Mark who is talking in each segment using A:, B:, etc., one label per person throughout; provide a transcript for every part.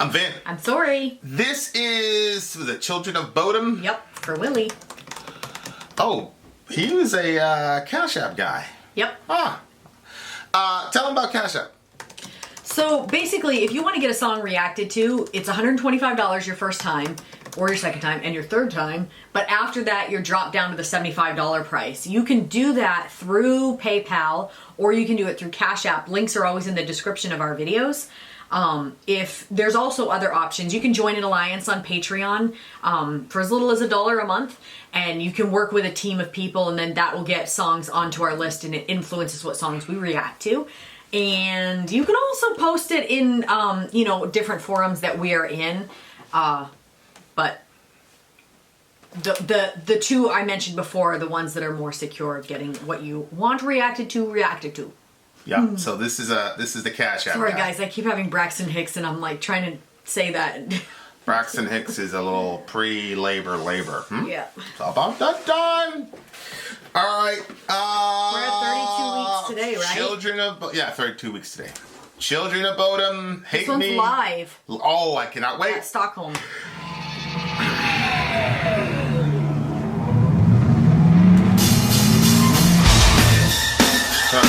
A: I'm Vin.
B: I'm Sori.
A: This is the Children of Bodom.
B: Yep, for Willie.
A: Oh, he was a Cash App guy.
B: Yep.
A: Tell him about Cash App.
B: So basically, if you want to get a song reacted to, it's $125 your first time, or your second time, and your third time. But after that, you're dropped down to the $75 price. You can do that through PayPal, or you can do it through Cash App. Links are always in the description of our videos. If there's also other options, you can join an alliance on Patreon for as little as $1 a month, and you can work with a team of people, and then that will get songs onto our list, and it influences what songs we react to. And you can also post it in, different forums that we are in. But the two I mentioned before are the ones that are more secure of getting what you want reacted to.
A: Yeah. So this is the Cash App.
B: Sorry
A: guy.
B: Guys, I keep having Braxton Hicks and I'm like trying to say that.
A: Braxton Hicks is a little pre-labor.
B: Yeah.
A: It's about that time. All right.
B: We're at 32 weeks today, right?
A: 32 weeks today. Children of Bodom, hate
B: This one's
A: me.
B: live.
A: Oh, I cannot wait.
B: At Stockholm.
A: Turn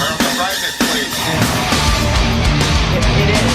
A: up the brightness, please.
B: It is.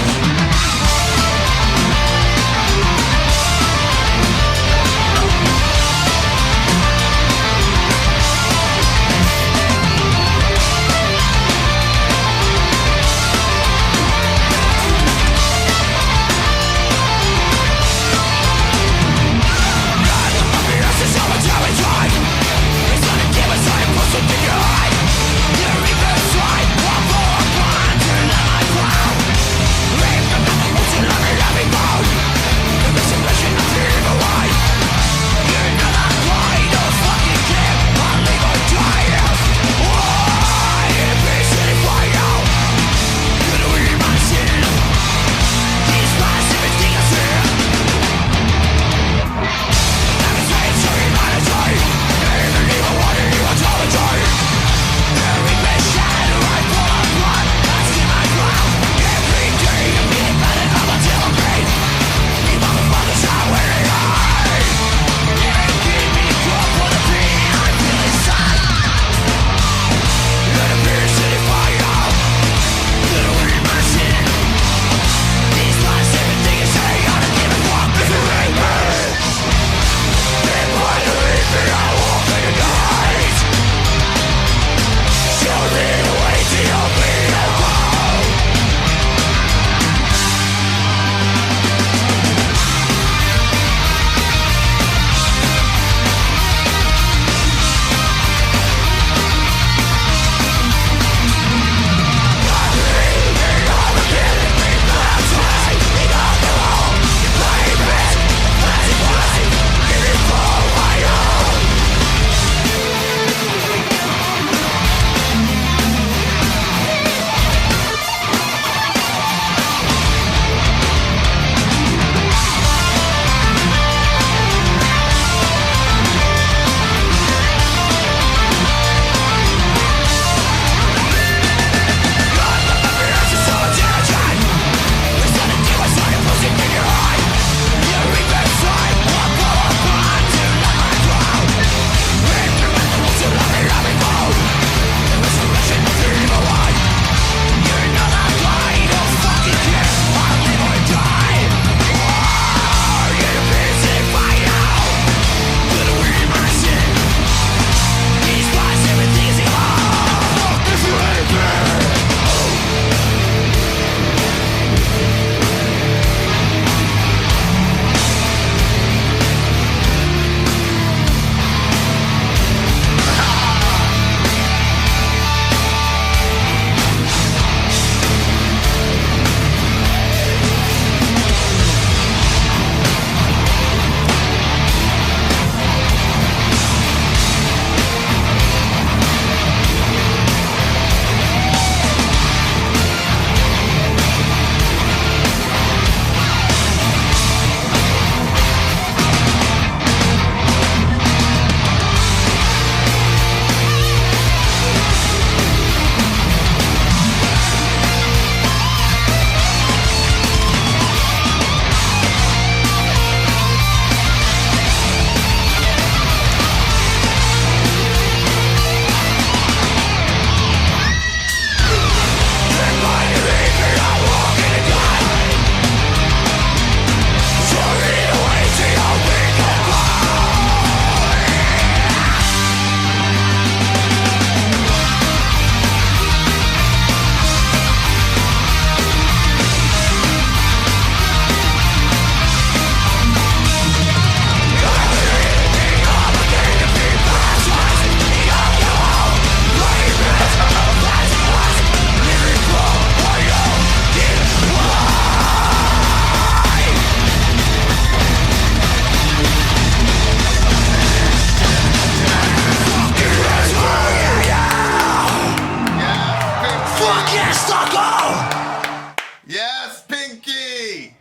C: Yeah, Stockholm!
A: Yes, Pinky!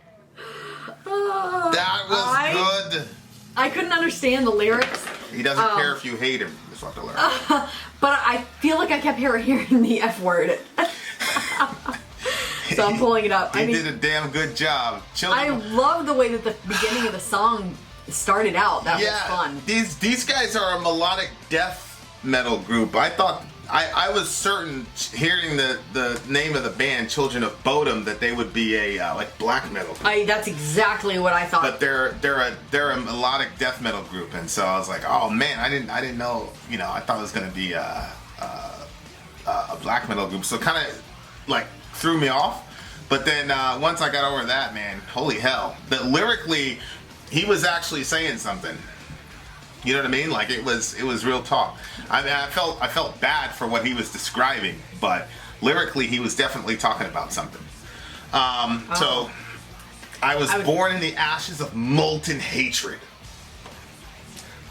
A: That was good.
B: I couldn't understand the lyrics.
A: He doesn't care if you hate him. That's what the lyrics.
B: But I feel like I kept hearing the F word. So I'm pulling it up.
A: He did a damn good job.
B: I love the way that the beginning of the song started out. That was fun.
A: These guys are a melodic death metal group. I thought I was certain, hearing the name of the band, Children of Bodom, that they would be a like black metal group.
B: That's exactly what I thought.
A: But they're a melodic death metal group, and so I was like, oh man, I didn't know. You know, I thought it was gonna be a black metal group, so it kind of like threw me off. But then once I got over that, man, holy hell! That lyrically, he was actually saying something. You know what I mean? Like it was real talk. I mean, I felt bad for what he was describing, but lyrically he was definitely talking about something. So I was born in the ashes of molten hatred.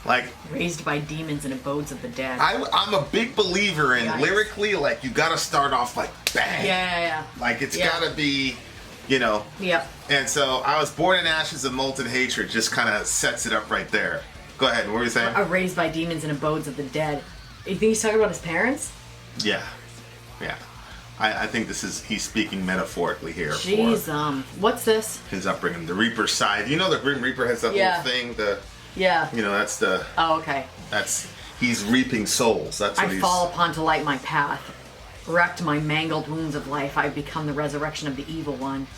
A: Like
B: raised by demons and abodes of the dead.
A: I'm a big believer in lyrically, like you got to start off like bang.
B: Yeah.
A: Like it's got to be, you know.
B: Yep.
A: And so I was born in ashes of molten hatred. Just kind of sets it up right there. Go ahead. What were you saying?
B: Raised by demons and abodes of the dead. You think he's talking about his parents?
A: Yeah. I think he's speaking metaphorically here.
B: Jeez, what's this?
A: His upbringing, the Reaper's side. You know, the Grim Reaper has that little thing. You know, that's the.
B: Oh, okay.
A: He's reaping souls. That's what
B: I fall upon to light my path, wrecked my mangled wounds of life. I've become the resurrection of the evil one.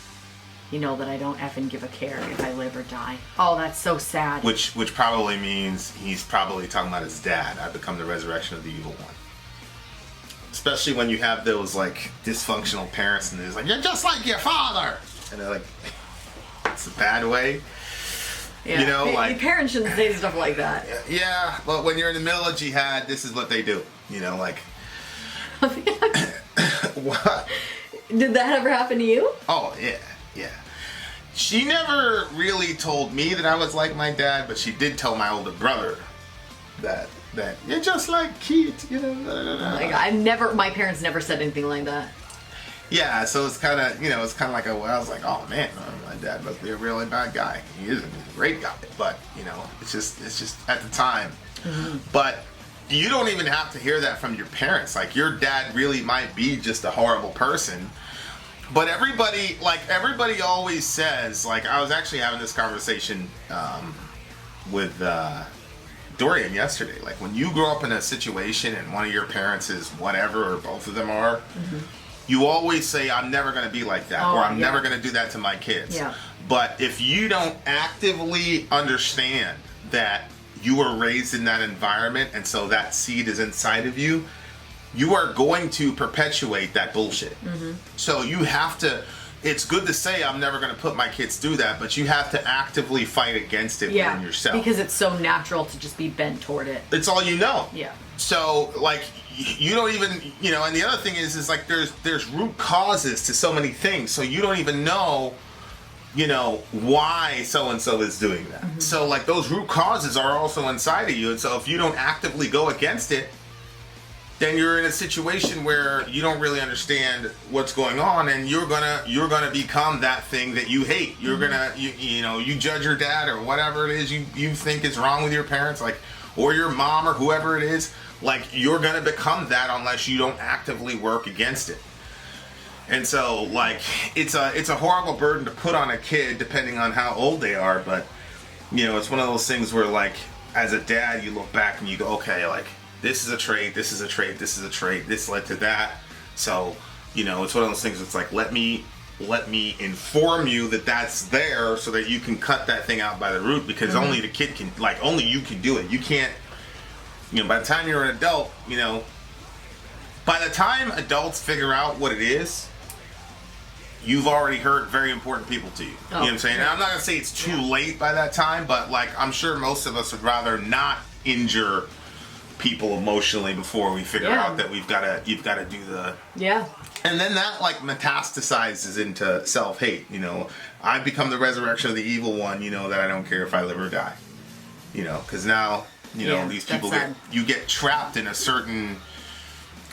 B: You know that I don't effing give a care if I live or die. Oh, that's so sad.
A: Which probably means he's probably talking about his dad. I've become the resurrection of the evil one. Especially when you have those like dysfunctional parents and they're like, you're just like your father, and they're like, it's a bad way.
B: Yeah.
A: You know, like
B: your parents shouldn't say stuff like that.
A: Yeah, but when you're in the middle of jihad, this is what they do. You know, like. What?
B: Did that ever happen to you?
A: Oh yeah. She never really told me that I was like my dad, but she did tell my older brother that you're just like Keith, you know.
B: Like my parents never said anything like that.
A: Yeah, so it's kind of, I was like, oh man, my dad must be a really bad guy. He is a great guy, but it's just at the time. Mm-hmm. But you don't even have to hear that from your parents. Like your dad really might be just a horrible person. But everybody always says, like I was actually having this conversation with Dorian yesterday. Like when you grow up in a situation and one of your parents is whatever, or both of them are, mm-hmm. you always say, I'm never going to be like that, or I'm never going to do that to my kids. Yeah. But if you don't actively understand that you were raised in that environment and so that seed is inside of you, you are going to perpetuate that bullshit. Mm-hmm. So you have to, it's good to say I'm never going to put my kids through that, but you have to actively fight against it within yourself.
B: Because it's so natural to just be bent toward it.
A: It's all you know.
B: Yeah.
A: So like you don't even, and the other thing is like there's root causes to so many things. So you don't even know, why so-and-so is doing that. Mm-hmm. So like those root causes are also inside of you. And so if you don't actively go against it, then you're in a situation where you don't really understand what's going on, and you're gonna become that thing that you hate. You're gonna you judge your dad or whatever it is you think is wrong with your parents, like, or your mom or whoever it is. Like you're gonna become that unless you don't actively work against it. And so like it's a horrible burden to put on a kid depending on how old they are, but it's one of those things where like as a dad you look back and you go, okay, like this is a trait, this is a trait, this is a trait, this led to that. So, it's one of those things that's like, let me inform you that that's there so that you can cut that thing out by the root, because mm-hmm. only the kid can, like, only you can do it. You can't, by the time you're an adult, by the time adults figure out what it is, you've already hurt very important people to you. You know what I'm saying? And I'm not going to say it's too late by that time, but, like, I'm sure most of us would rather not injure people emotionally before we figure out that you've got to do the and then that like metastasizes into self-hate. I've become the resurrection of the evil one, that I don't care if I live or die, because now these people get trapped in a certain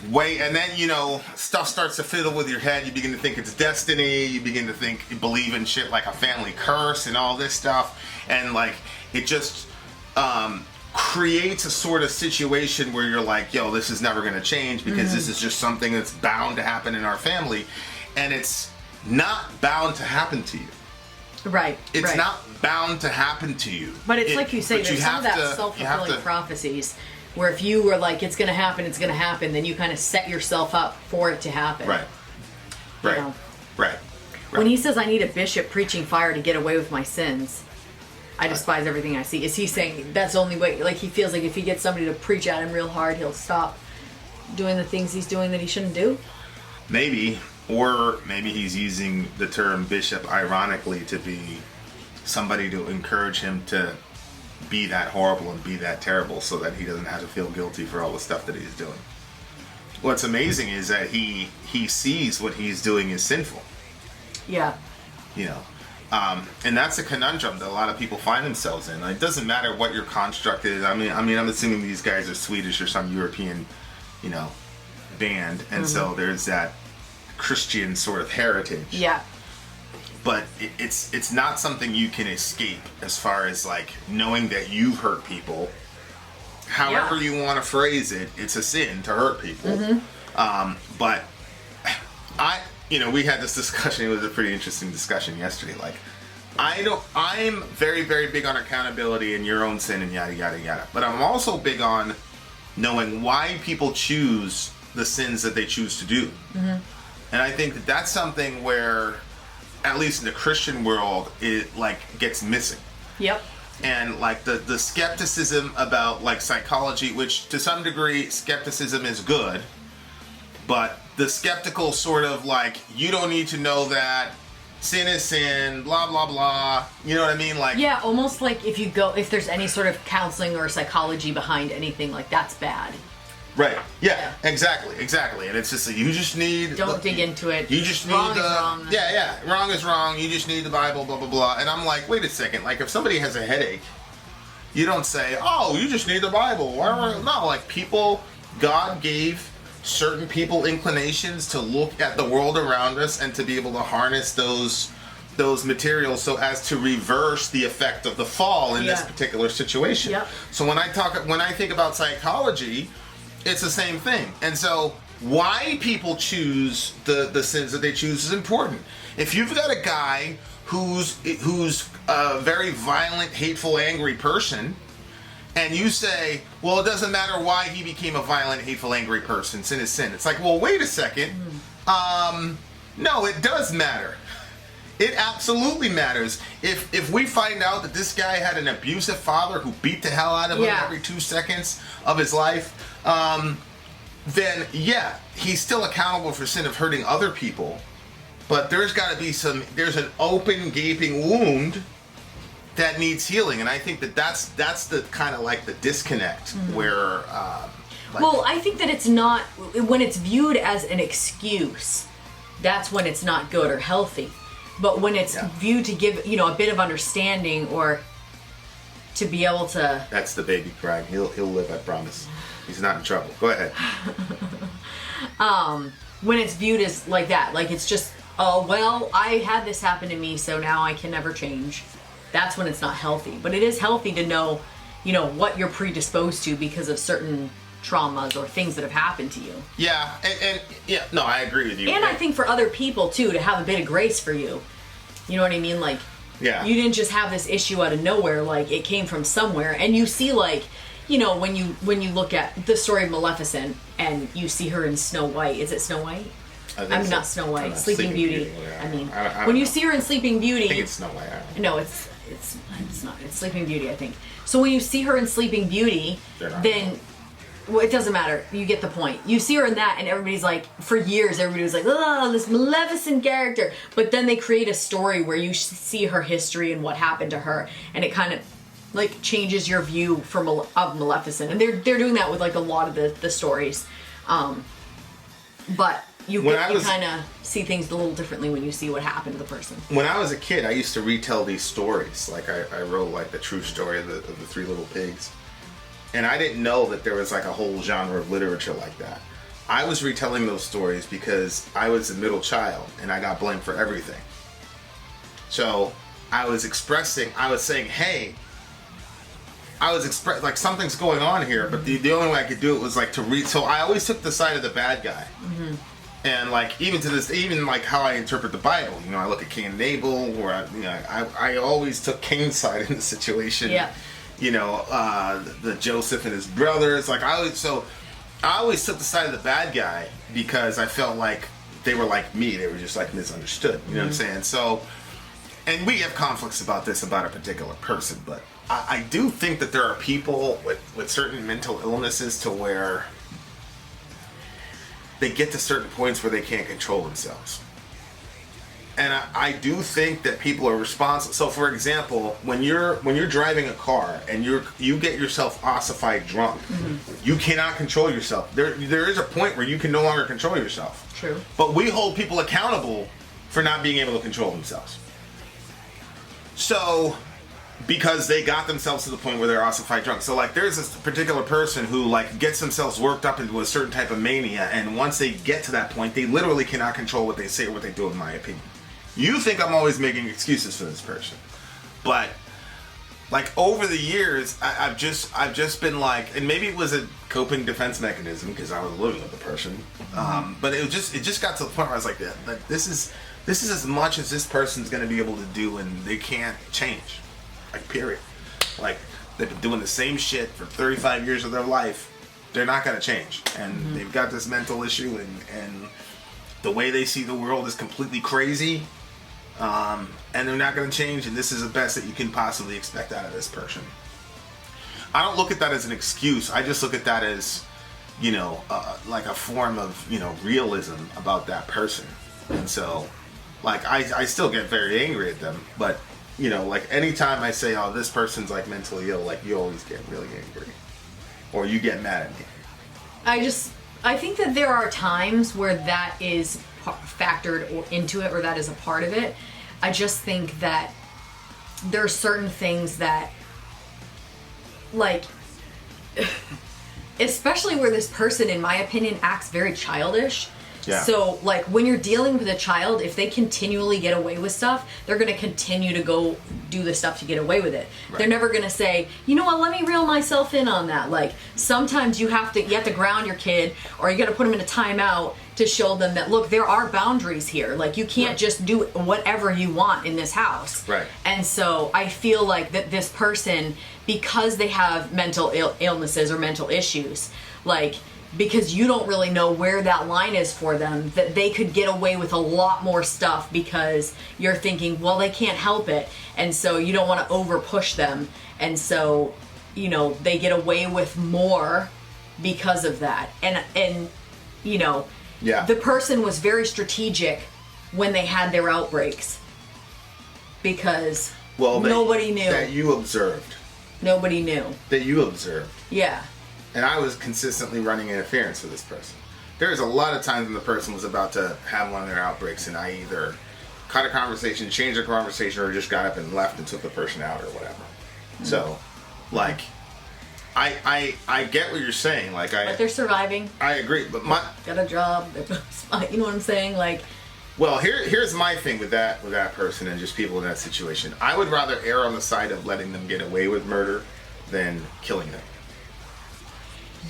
A: and then, you know, stuff starts to fiddle with your head. You begin to think it's destiny. You begin to believe in shit like a family curse and all this stuff. And, like, it just creates a sort of situation where you're like, yo, this is never going to change because this is just something that's bound to happen in our family. And it's not bound to happen to you.
B: Right.
A: It's not bound to happen to you.
B: But it's like you say, there's some of that self-fulfilling prophecies where if you were like, it's going to happen, then you kind of set yourself up for it to happen.
A: Right. Right.
B: You know?
A: Right.
B: When he says, I need a bishop preaching fire to get away with my sins, I despise everything I see. Is he saying that's the only way? Like, he feels like if he gets somebody to preach at him real hard, he'll stop doing the things he's doing that he shouldn't do?
A: Maybe. Or maybe he's using the term bishop ironically to be somebody to encourage him to be that horrible and be that terrible so that he doesn't have to feel guilty for all the stuff that he's doing. What's amazing is that he sees what he's doing is sinful.
B: Yeah.
A: You know, and that's a conundrum that a lot of people find themselves in. Like, it doesn't matter what your construct is. I mean, I'm assuming these guys are Swedish or some European, you know, band, and so there's that Christian sort of heritage.
B: Yeah.
A: But it's not something you can escape as far as like knowing that you've hurt people. However you want to phrase it, it's a sin to hurt people. But we had this discussion. It was a pretty interesting discussion yesterday. Like, I'm very, very big on accountability and your own sin and yada, yada, yada. But I'm also big on knowing why people choose the sins that they choose to do. And I think that that's something where, at least in the Christian world, it like gets missing.
B: Yep.
A: And like the skepticism about like psychology, which to some degree skepticism is good, but the skeptical sort of like, you don't need to know that, sin is sin, blah blah blah. You know what I mean? Like,
B: yeah, almost like if there's any sort of counseling or psychology behind anything, like that's bad.
A: Right. Yeah. Exactly. And it's just you just need.
B: Don't dig into it.
A: You just need
B: wrong is wrong.
A: Yeah. Wrong is wrong. You just need the Bible. Blah blah blah. And I'm like, wait a second. Like, if somebody has a headache, you don't say, "Oh, you just need the Bible." No, like God gave certain people inclinations to look at the world around us and to be able to harness those materials so as to reverse the effect of the fall in this particular situation.
B: Yep.
A: So when I think about psychology, it's the same thing. And so why people choose the sins that they choose is important. If you've got a guy who's a very violent, hateful, angry person, and you say, well, it doesn't matter why he became a violent, hateful, angry person, sin is sin. It's like, well, wait a second. No, it does matter. It absolutely matters. If we find out that this guy had an abusive father who beat the hell out of him every 2 seconds of his life, then he's still accountable for sin of hurting other people. But there's got to be there's an open, gaping wound that needs healing. And I think that's the kind of like the disconnect where...
B: well, I think that it's not... When it's viewed as an excuse, that's when it's not good or healthy. But when it's viewed to give, a bit of understanding or to be able to... That's
A: the baby crying. He'll live, I promise. He's not in trouble. Go ahead.
B: When it's viewed as like that, like it's just, oh, well, I had this happen to me, so now I can never change. That's when it's not healthy. But it is healthy to know, what you're predisposed to because of certain traumas or things that have happened to you.
A: Yeah, and no, I agree with you.
B: And I think for other people too, to have a bit of grace for you. You know what I mean? Like, you didn't just have this issue out of nowhere. Like, it came from somewhere. And you see, like, when you look at the story of Maleficent and you see her in Snow White. Is it Snow White? I'm not Snow White. Sleeping Beauty.
A: I
B: when you see her in Sleeping Beauty,
A: I think it's Snow White.
B: No, it's not. It's Sleeping Beauty, I think. So when you see her in Sleeping Beauty, then. Well, it doesn't matter. You get the point. You see her in that, and everybody's like, for years, everybody was like, oh, this Maleficent character. But then they create a story where you see her history and what happened to her, and it kind of like changes your view of Maleficent. And they're doing that with like a lot of the stories. But you kind of see things a little differently when you see what happened to the person.
A: When I was a kid, I used to retell these stories. Like I wrote like the true story of the Three Little Pigs. And I didn't know that there was like a whole genre of literature like that. I was retelling those stories because I was a middle child and I got blamed for everything. So I was saying, hey, like something's going on here, but the only way I could do it was like to read. So I always took the side of the bad guy. Mm-hmm. And like even like how I interpret the Bible, you know, I look at Cain and Abel, or I always took Cain's side in the situation.
B: Yeah.
A: You know, the Joseph and his brothers. Like I always took the side of the bad guy because I felt like they were like me. They were just like misunderstood. You know what I'm saying? So, and we have conflicts about a particular person, but I do think that there are people with certain mental illnesses to where they get to certain points where they can't control themselves. And I do think that people are responsible. So, for example, when you're driving a car and you get yourself ossified drunk, you cannot control yourself. There is a point where you can no longer control yourself.
B: True.
A: But we hold people accountable for not being able to control themselves. So, because they got themselves to the point where they're ossified drunk. So, like, there's this particular person who, like, gets themselves worked up into a certain type of mania, and once they get to that point, they literally cannot control what they say or what they do, in my opinion. You think I'm always making excuses for this person, but like over the years, I've just been like, and maybe it was a coping defense mechanism because I was living with the person, but it just got to the point where I was like, this is as much as this person's gonna be able to do, and they can't change, like period. Like they've been doing the same shit for 35 years of their life, they're not gonna change, and they've got this mental issue, and the way they see the world is completely crazy. And they're not going to change, and this is the best that you can possibly expect out of this person. I don't look at that as an excuse. I just look at that as, you know, like a form of, you know, realism about that person. And so, like, I still get very angry at them, but, you know, like, anytime I say, oh, this person's, like, mentally ill, like, you always get really angry. Or you get mad at me.
B: I think that there are times where that is factored into it, or that is a part of it. I just think that there are certain things that, like, especially where this person, in my opinion, acts very childish.
A: Yeah.
B: So, like, when you're dealing with a child, if they continually get away with stuff, they're going to continue to go do the stuff to get away with it. Right. They're never going to say, you know what, let me reel myself in on that. Like, sometimes you have to ground your kid, or you got to put them in a timeout to show them that, look, there are boundaries here. Like, you can't just do whatever you want in this house.
A: Right.
B: And so I feel like that this person, because they have mental illnesses or mental issues, like, because you don't really know where that line is for them, that they could get away with a lot more stuff because you're thinking, well, they can't help it. And so you don't want to over push them. And so, you know, they get away with more because of that. And you know,
A: yeah,
B: the person was very strategic when they had their outbreaks because nobody knew.
A: That you observed.
B: Nobody knew.
A: That you observed.
B: Yeah.
A: And I was consistently running interference for this person. There's a lot of times when the person was about to have one of their outbreaks, and I either cut a conversation, changed the conversation, or just got up and left and took the person out or whatever. Mm-hmm. So, like, I get what you're saying. Like,
B: but they're surviving.
A: I agree, but
B: got a job. You know what I'm saying? Like,
A: well, here's my thing with that person and just people in that situation. I would rather err on the side of letting them get away with murder than killing them.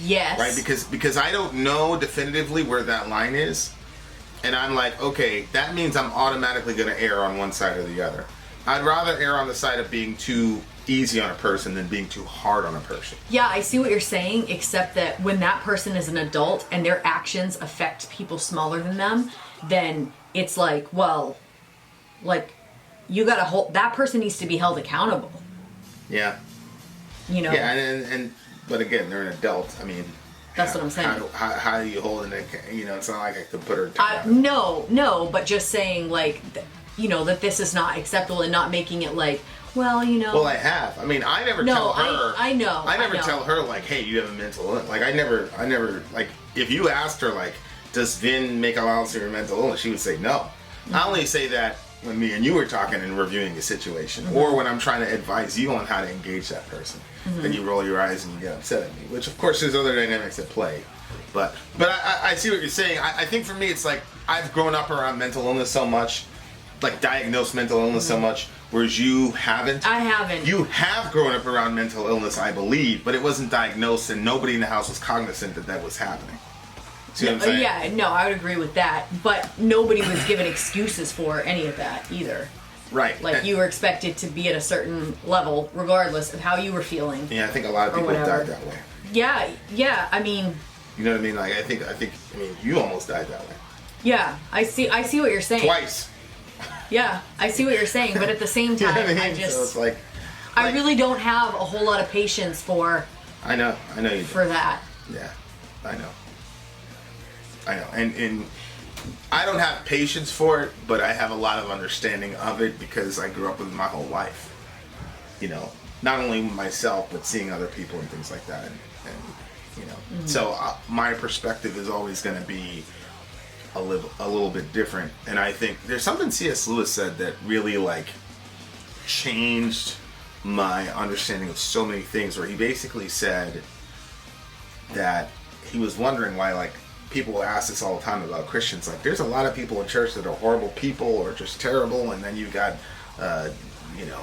B: Yes.
A: Right? Because I don't know definitively where that line is. And I'm like, okay, that means I'm automatically going to err on one side or the other. I'd rather err on the side of being too easy on a person than being too hard on a person.
B: Yeah, I see what you're saying, except that when that person is an adult and their actions affect people smaller than them, then it's like, well, like, you gotta hold, that person needs to be held accountable.
A: Yeah.
B: You know?
A: Yeah, but again, they're an adult. I mean,
B: that's what I'm saying.
A: How do you hold it? You know, it's not like I could put her.
B: No, but just saying, like, you know, that this is not acceptable and not making it like, well, you know.
A: Well, I have. I mean, I never tell her.
B: I know.
A: I never tell her, like, hey, you have a mental illness. Like, I never, like, if you asked her, like, does Vin make allowance for your mental illness? She would say no. Mm-hmm. I only say that when me and you were talking and reviewing a situation, mm-hmm. or when I'm trying to advise you on how to engage that person. Mm-hmm. Then you roll your eyes and you get upset at me, which of course there's other dynamics at play. But I see what you're saying. I think for me, it's like I've grown up around mental illness so much, like diagnosed mental illness so much, whereas you haven't.
B: I haven't.
A: You have grown up around mental illness, I believe, but it wasn't diagnosed, and nobody in the house was cognizant that that was happening. See what I'm saying?
B: Yeah, no, I would agree with that. But nobody was given excuses for any of that either.
A: Right.
B: Like, you were expected to be at a certain level, regardless of how you were feeling.
A: Yeah, I think a lot of people have died that way.
B: Yeah, I mean...
A: You know what I mean? Like, I think, you almost died that way.
B: Yeah, I see what you're saying.
A: Twice.
B: Yeah, I see what you're saying, but at the same time,
A: You know what I mean?
B: I just...
A: So it's like,
B: I really don't have a whole lot of patience for...
A: I know you do.
B: For that.
A: Yeah, I know. And I don't have patience for it, but I have a lot of understanding of it because I grew up with it my whole life. You know, not only myself, but seeing other people and things like that. And you know, so my perspective is always going to be a little bit different. And I think there's something C.S. Lewis said that really like changed my understanding of so many things, where he basically said that he was wondering why, like, people ask this all the time about Christians. Like, there's a lot of people in church that are horrible people or just terrible, and then you've got, you know,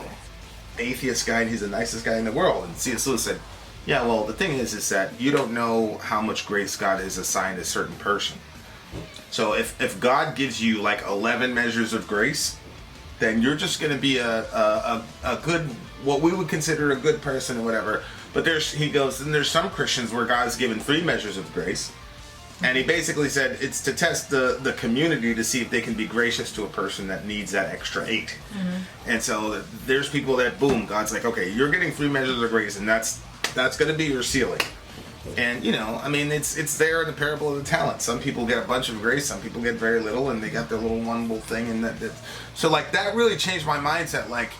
A: atheist guy, and he's the nicest guy in the world. And C.S. Lewis said, yeah, well, the thing is that you don't know how much grace God has assigned a certain person. So if God gives you like 11 measures of grace, then you're just going to be a good, what we would consider a good person or whatever. But he goes, then there's some Christians where God's given 3 measures of grace. And he basically said it's to test the community to see if they can be gracious to a person that needs that extra 8. And so there's people that, boom, God's like, okay, you're getting 3 measures of grace, and that's going to be your ceiling. And, you know, I mean, it's there in the parable of the talents. Some people get a bunch of grace, some people get very little, and they got their little one little thing. And that so, like, that really changed my mindset. Like,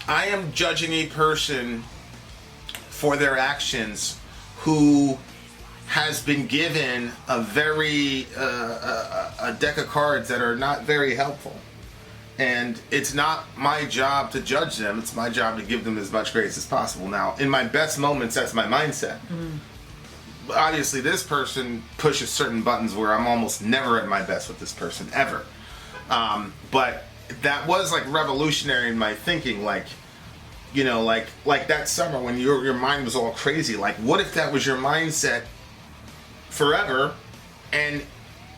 A: I am judging a person for their actions who has been given a very a deck of cards that are not very helpful, and it's not my job to judge them. It's my job to give them as much grace as possible. Now, in my best moments, that's my mindset. Obviously, this person pushes certain buttons where I'm almost never at my best with this person ever. But that was like revolutionary in my thinking. Like, you know, like that summer when your mind was all crazy. Like, what if that was your mindset forever, and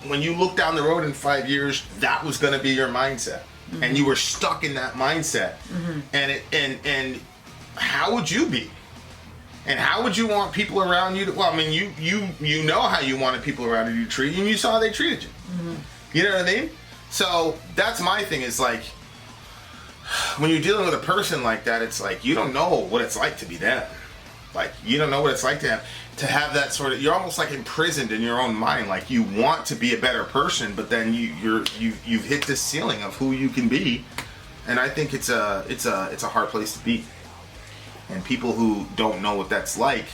A: when you look down the road in 5 years, that was going to be your mindset, and you were stuck in that mindset, and how would you be, and how would you want people around you to? Well, I mean, you know how you wanted people around you to treat you, and you saw how they treated you. You know what I mean? So that's my thing. Is like, when you're dealing with a person like that, it's like you don't know what it's like to be them. Like, you don't know what it's like to have that sort of, you're almost like imprisoned in your own mind. Like, you want to be a better person, but then you've hit this ceiling of who you can be. And I think it's a hard place to be. And people who don't know what that's like,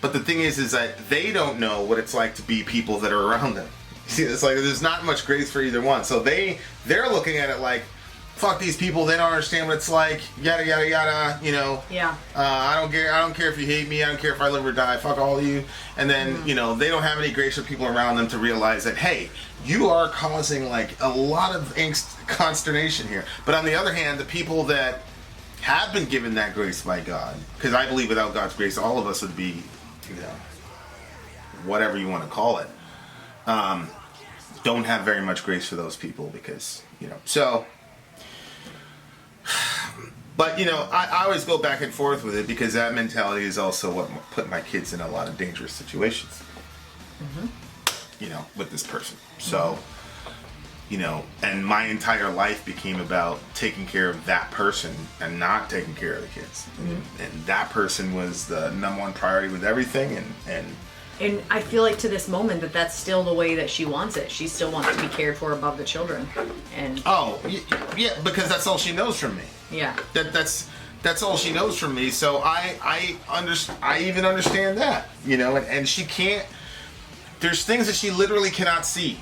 A: but the thing is that they don't know what it's like to be people that are around them. See, it's like there's not much grace for either one. So they're looking at it like, fuck these people, they don't understand what it's like, yada yada yada, you know.
B: Yeah.
A: I don't care if you hate me, I don't care if I live or die, fuck all of you. And then, you know, they don't have any grace for people around them to realize that, hey, you are causing like a lot of angst, consternation here. But on the other hand, the people that have been given that grace by God, because I believe without God's grace, all of us would be, you know, whatever you want to call it, don't have very much grace for those people because, you know, so... But, you know, I always go back and forth with it because that mentality is also what put my kids in a lot of dangerous situations, you know, with this person. So, you know, and my entire life became about taking care of that person and not taking care of the kids. And that person was the number one priority with everything. And
B: I feel like to this moment that's still the way that she wants it. She still wants to be cared for above the children. And
A: yeah, because that's all she knows from me.
B: Yeah.
A: That's all she knows from me. So I even understand that, you know, and she can't. There's things that she literally cannot see.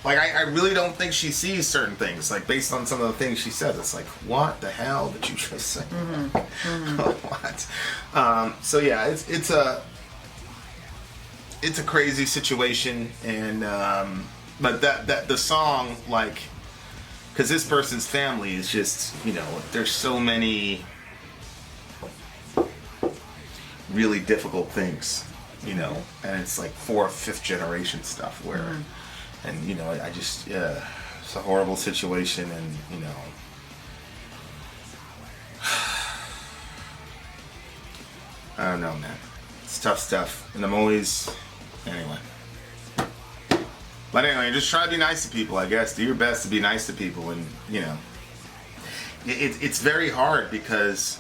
A: Like I really don't think she sees certain things. Like based on some of the things she says, it's like, what the hell did you just say? What? So yeah, it's a crazy situation, and but that the song, like, because this person's family is just, you know, there's so many really difficult things, you know, and it's like 4th, 5th generation stuff where, and you know, I just, it's a horrible situation, and you know, I don't know, man. It's tough stuff, and I'm always, anyway. But anyway, just try to be nice to people, I guess. Do your best to be nice to people, and you know, it's very hard because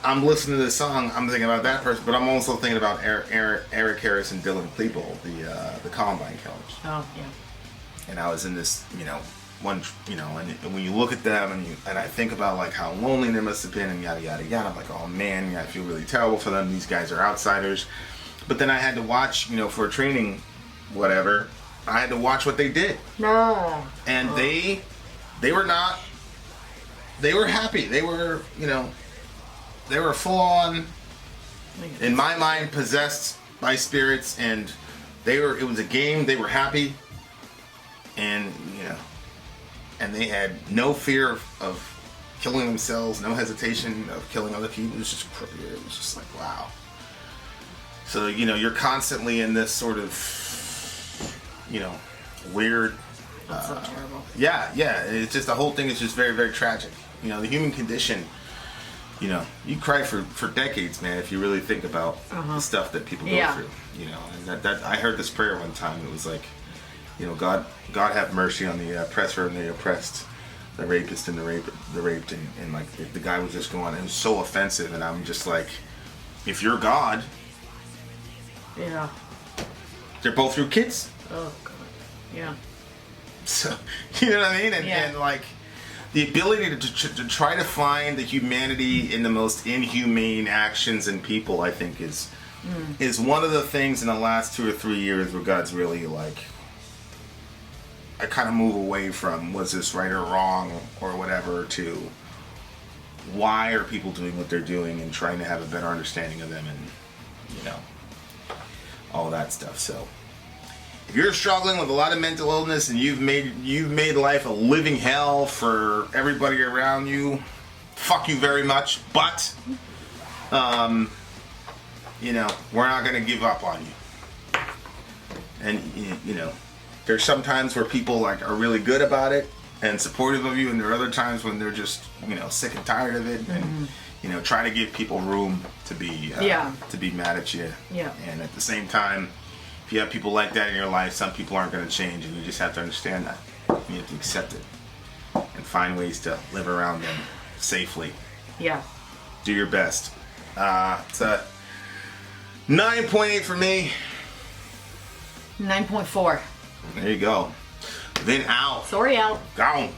A: I'm listening to this song, I'm thinking about that person, but I'm also thinking about Eric Harris and Dylan Klebold, the Columbine killers.
B: Oh yeah.
A: And I was in this, you know, one, you know, and when you look at them and I think about like how lonely they must have been and yada yada yada, I'm like, oh man, I feel really terrible for them. These guys are outsiders. But then I had to watch, you know, for training, whatever, I had to watch what they did.
B: No.
A: And they were not. They were happy. They were, you know, they were full on, in my mind, possessed by spirits, and it was a game. They were happy, and you know, and they had no fear of killing themselves, no hesitation of killing other people. It was just like, wow. So, you know, you're constantly in this sort of, you know, weird.
B: That's so terrible.
A: Yeah. It's just, the whole thing is just very, very tragic. You know, the human condition, you know, you cry for decades, man, if you really think about the stuff that people go through. You know, and that I heard this prayer one time. It was like, you know, God have mercy on the oppressor and the oppressed, the rapist and the raped, and like the guy was just going, it was so offensive, and I'm just like, if you're God,
B: yeah,
A: they're both your kids.
B: Oh god, yeah.
A: So, you know what I mean? And like, the ability to try to find the humanity in the most inhumane actions in people, I think is one of the things in the last 2 or 3 years where God's really like, I kind of move away from was this right or wrong or whatever to why are people doing what they're doing and trying to have a better understanding of them, and you know, all that stuff. So if you're struggling with a lot of mental illness and you've made life a living hell for everybody around you, fuck you very much, but you know, we're not going to give up on you. And you know, there's some times where people like are really good about it and supportive of you, and there are other times when they're just, you know, sick and tired of it, and you know, try to give people room to be mad at you.
B: Yeah.
A: And at the same time, if you have people like that in your life, some people aren't going to change, and you just have to understand that. You have to accept it and find ways to live around them safely.
B: Yeah.
A: Do your best. It's a 9.8 for me.
B: 9.4.
A: There you go. Vin out.
B: Sori out.
A: Gone.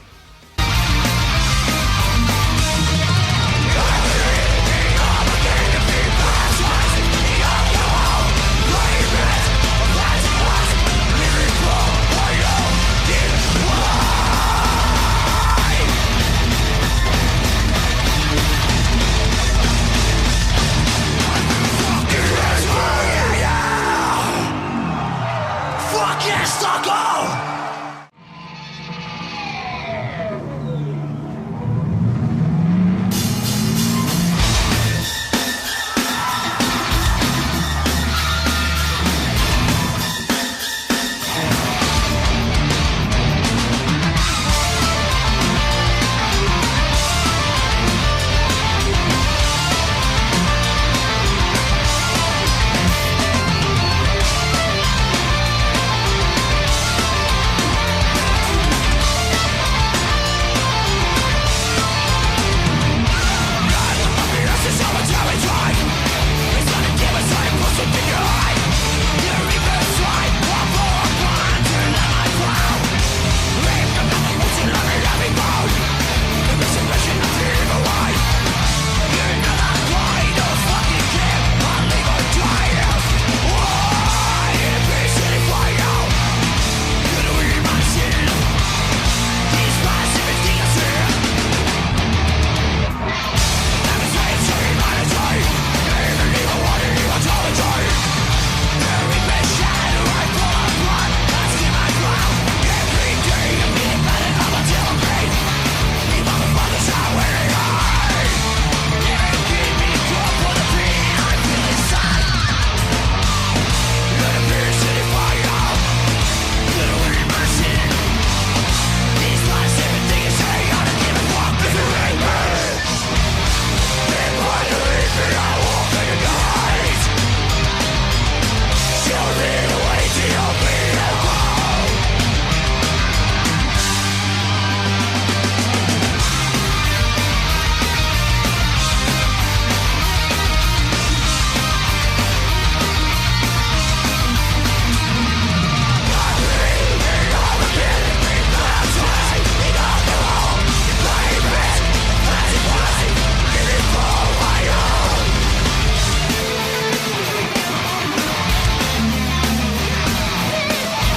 C: Stockholm!